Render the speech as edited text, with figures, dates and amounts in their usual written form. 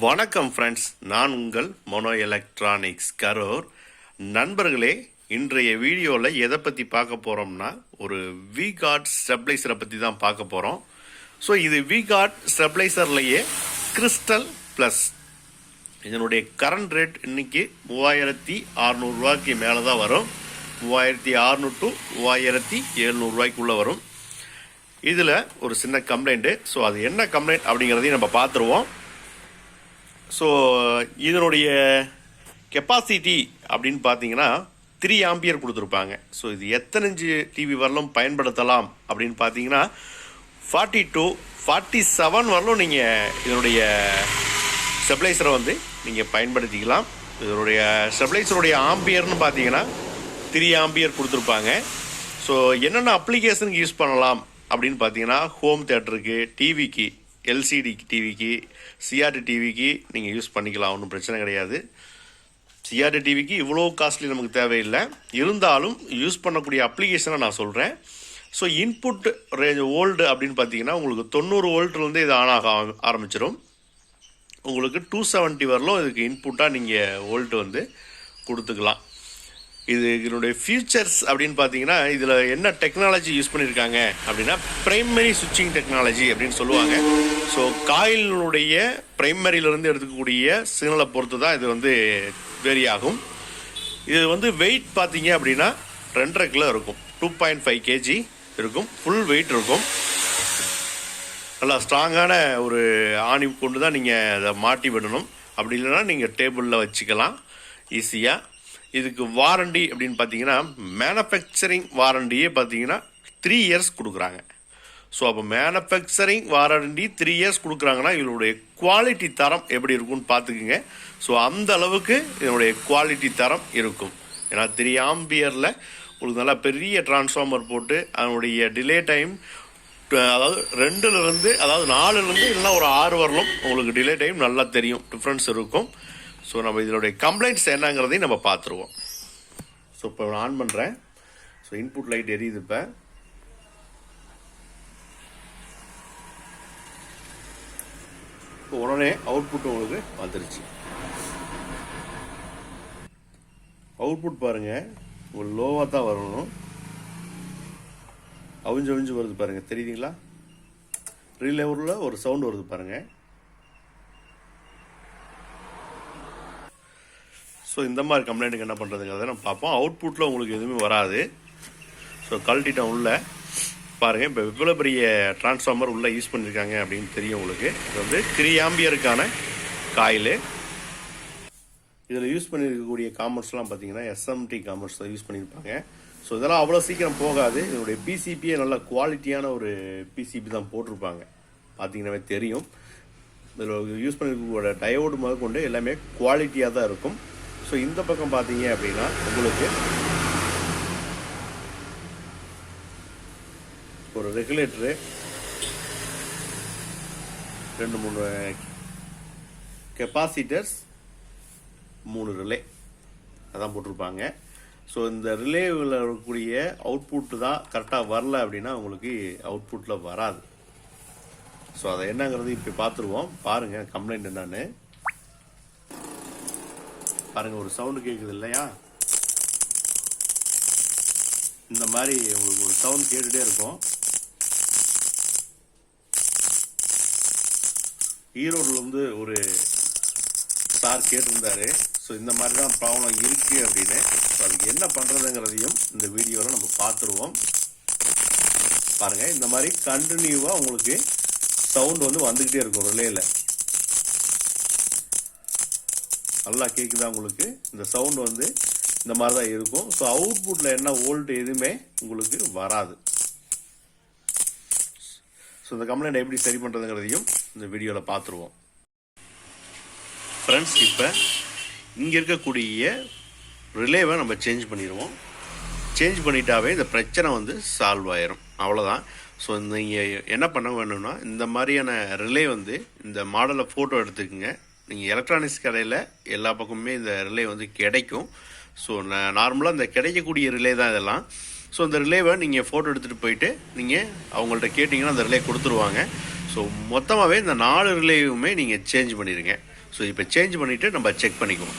வணக்கம் ஃப்ரெண்ட்ஸ், நான் உங்கள் மோனோ எலக்ட்ரானிக்ஸ் கரூர். நண்பர்களே, இன்றைய வீடியோவில் எதை பற்றி பார்க்க போகிறோம்னா ஒரு விகார்ட் ஸ்டெப்லைசரை பற்றி தான் பார்க்க போகிறோம். ஸோ இது விகார்ட் ஸ்டெப்லைசர்லேயே கிறிஸ்டல் ப்ளஸ். இதனுடைய கரண்ட் ரேட் இன்னைக்கு 3600 ரூபாய்க்கு மேலே தான் வரும். 3600 to 3700 ரூபாய்க்குள்ளே வரும். இதில் ஒரு சின்ன கம்ப்ளைண்ட்டு. ஸோ அது என்ன கம்ப்ளைண்ட் அப்படிங்கிறதையும் நம்ம பார்த்துருவோம். ஸோ இதனுடைய கெப்பாசிட்டி அப்படின்னு பார்த்தீங்கன்னா 3 ஆம்பியர் கொடுத்துருப்பாங்க. ஸோ இது எத்தனை இன்ச்சு டிவி வரலும் பயன்படுத்தலாம் அப்படின்னு பார்த்தீங்கன்னா 40 to 47 வரலும் நீங்கள் இதனுடைய ஸ்டெபிளைசரை நீங்கள் பயன்படுத்திக்கலாம். இதனுடைய ஸ்டெபிளைசருடைய ஆம்பியர்னு பார்த்தீங்கன்னா 3 ஆம்பியர் கொடுத்துருப்பாங்க. ஸோ என்னென்ன அப்ளிகேஷனுக்கு யூஸ் பண்ணலாம் அப்படின்னு பார்த்தீங்கன்னா ஹோம் தேட்டருக்கு, டிவிக்கு, எல்சிடி டிவிக்கு, சிஆர்டி டிவிக்கு நீங்கள் யூஸ் பண்ணிக்கலாம். ஒன்றும் பிரச்சனை கிடையாது. சிஆர்டி டிவிக்கு இவ்வளோ காஸ்ட்லி நமக்கு தேவையில்லை. இருந்தாலும் யூஸ் பண்ணக்கூடிய அப்ளிகேஷனை நான் சொல்கிறேன். ஸோ இன்புட் ரேஞ்ச் வோல்டு அப்படின்னு பார்த்தீங்கன்னா உங்களுக்கு 90 வோல்ட்லேருந்து இது ஆன் ஆக ஆரம்பிச்சிடும். உங்களுக்கு 270 வரலும் இதுக்கு இன்புட்டாக நீங்கள் வோல்ட்டு கொடுத்துக்கலாம். இதனுடைய ஃபியூச்சர்ஸ் அப்படின்னு பார்த்தீங்கன்னா இதில் என்ன டெக்னாலஜி யூஸ் பண்ணியிருக்காங்க அப்படின்னா பிரைமரி சுவிட்சிங் டெக்னாலஜி அப்படின்னு சொல்லுவாங்க. ஸோ காயிலினுடைய பிரைமரியிலேருந்து எடுத்துக்கக்கூடிய சிக்னலை பொறுத்து தான் இது வேரி ஆகும். இது வெயிட் பார்த்தீங்க அப்படின்னா 2.5 கிலோ இருக்கும். 2.5 kg இருக்கும். ஃபுல் வெயிட் இருக்கும். நல்லா ஸ்ட்ராங்கான ஒரு ஆணி கொண்டு தான் நீங்கள் அதை மாட்டி விடணும். அப்படி இல்லைன்னா நீங்கள் டேபிளில் வச்சுக்கலாம் ஈஸியாக. இதுக்கு வாரண்டி அப்படின்னு பார்த்தீங்கன்னா மேனுஃபேக்சரிங் வாரண்டியே பார்த்தீங்கன்னா 3 இயர்ஸ் கொடுக்குறாங்க. ஸோ அப்போ மேனுஃபேக்சரிங் வாரண்டி 3 இயர்ஸ் கொடுக்குறாங்கன்னா இதனுடைய குவாலிட்டி தரம் எப்படி இருக்குன்னு பார்த்துக்குங்க. ஸோ அந்த அளவுக்கு இதனுடைய குவாலிட்டி தரம் இருக்கும். ஏன்னா 3 ஆம்பியரில் உங்களுக்கு நல்லா பெரிய டிரான்ஸ்ஃபார்மர் போட்டு அதனுடைய டிலே டைம் அதாவது 2லேருந்து அதாவது 4லேருந்து இல்லைன்னா ஒரு 6 வரலும் உங்களுக்கு டிலே டைம் நல்லா தெரியும், டிஃப்ரென்ஸ் இருக்கும். ஸோ நம்ம இதனுடைய கம்ப்ளைண்ட்ஸ் என்னங்கிறதையும் நம்ம பார்த்துருவோம். ஸோ இப்போ நான் ஆன் பண்ணுறேன். ஸோ இன்புட் லைட் எரியுது. இப்போ உடனே அவுட்புட் உங்களுக்கு வந்துருச்சு. அவுட்புட் பாருங்கள், உங்களுக்கு லோவாக தான் வரணும். அவிஞ்சு வருது பாருங்கள், தெரியுதுங்களா? ரீலேவரில் ஒரு சவுண்டு வருது பாருங்கள். ஸோ இந்த மாதிரி கம்ப்ளைண்ட்டுக்கு என்ன பண்ணுறதுங்கிறத நம்ம பார்ப்போம். அவுட்புட்டில் உங்களுக்கு எதுவுமே வராது. ஸோ கழட்டிட்டோம் உள்ள பாருங்கள். இப்போ இவ்வளோ பெரிய டிரான்ஸ்ஃபார்மர் உள்ளே யூஸ் பண்ணியிருக்காங்க அப்படின்னு தெரியும் உங்களுக்கு. இது 3 ஆம்பியருக்கான காயிலு. இதில் யூஸ் பண்ணியிருக்கக்கூடிய காமர்ஸ்லாம் பார்த்தீங்கன்னா எஸ்எம்டி காமர்ஸ் தான் யூஸ் பண்ணியிருப்பாங்க. ஸோ இதெல்லாம் அவ்வளோ சீக்கிரம் போகாது. இதனுடைய பிசிபியே நல்ல குவாலிட்டியான ஒரு பிசிபி தான் போட்டிருப்பாங்க. பார்த்தீங்கன்னாவே தெரியும். இதில் யூஸ் பண்ணியிருக்கக்கூடிய டயோடு முதல் கொண்டு எல்லாமே குவாலிட்டியாக தான் இருக்கும். ஸோ இந்த பக்கம் பார்த்தீங்க அப்படின்னா உங்களுக்கு ஒரு ரெகுலேட்டரு, 2-3 கெப்பாசிட்டர்ஸ், 3 ரிலே அதான் போட்டிருப்பாங்க. ஸோ இந்த ரிலேவில் இருக்கக்கூடிய அவுட்புட்டு தான் கரெக்டாக வரல அப்படின்னா உங்களுக்கு அவுட்புட்டில் வராது. ஸோ அதை என்னங்கிறது இப்போ பார்த்துருவோம். பாருங்கள் கம்ப்ளைண்ட் என்னன்னு பாருங்கள். ஒரு சவுண்டு கேட்குது இல்லையா? இந்த மாதிரி உங்களுக்கு ஒரு சவுண்ட் கேட்டுகிட்டே இருக்கும். ஈரோடுலேருந்து ஒரு சார் கேட்டிருந்தாரு. ஸோ இந்த மாதிரி தான் ப்ராப்ளம் இருக்குது அப்படின்னு. ஸோ அதுக்கு என்ன பண்ணுறதுங்கிறதையும் இந்த வீடியோவில் நம்ம பார்த்துருவோம். பாருங்கள், இந்த மாதிரி கண்டினியூவாக உங்களுக்கு சவுண்டு வந்துக்கிட்டே இருக்கும் ரிலேயில். நல்லா கேட்குதா உங்களுக்கு? இந்த சவுண்டு இந்த மாதிரி தான் இருக்கும். ஸோ அவுட்புட்டில் என்ன வோல்ட் எதுவுமே உங்களுக்கு வராது. ஸோ இந்த கம்ப்ளைண்ட் எப்படி சரி பண்ணுறதுங்கிறதையும் இந்த வீடியோவில் பார்த்துருவோம். ஃப்ரெண்ட்ஸ், இப்போ இங்கே இருக்கக்கூடிய ரிலேவை நம்ம சேஞ்ச் பண்ணிடுவோம். சேஞ்ச் பண்ணிட்டாவே இந்த பிரச்சனை சால்வ் ஆயிரும். அவ்வளோதான். ஸோ நீங்கள் என்ன பண்ண வேணும்னா இந்த மாதிரியான ரிலே இந்த மாடலை ஃபோட்டோ எடுத்துக்கோங்க. நீங்கள் எலக்ட்ரானிக்ஸ் கடையில் எல்லா பக்கமுமே இந்த ரிலே கிடைக்கும். ஸோ நார்மலாக இந்த கிடைக்கக்கூடிய ரிலே தான் இதெல்லாம். ஸோ இந்த ரிலேவை நீங்கள் ஃபோட்டோ எடுத்துகிட்டு போயிட்டு நீங்கள் அவங்கள்ட்ட கேட்டிங்கன்னா அந்த ரிலே கொடுத்துருவாங்க. ஸோ மொத்தமாகவே இந்த 4 ரிலேயுமே நீங்கள் சேஞ்ச் பண்ணிடுங்க. ஸோ இப்போ சேஞ்ச் பண்ணிவிட்டு நம்ம செக் பண்ணிக்குவோம்.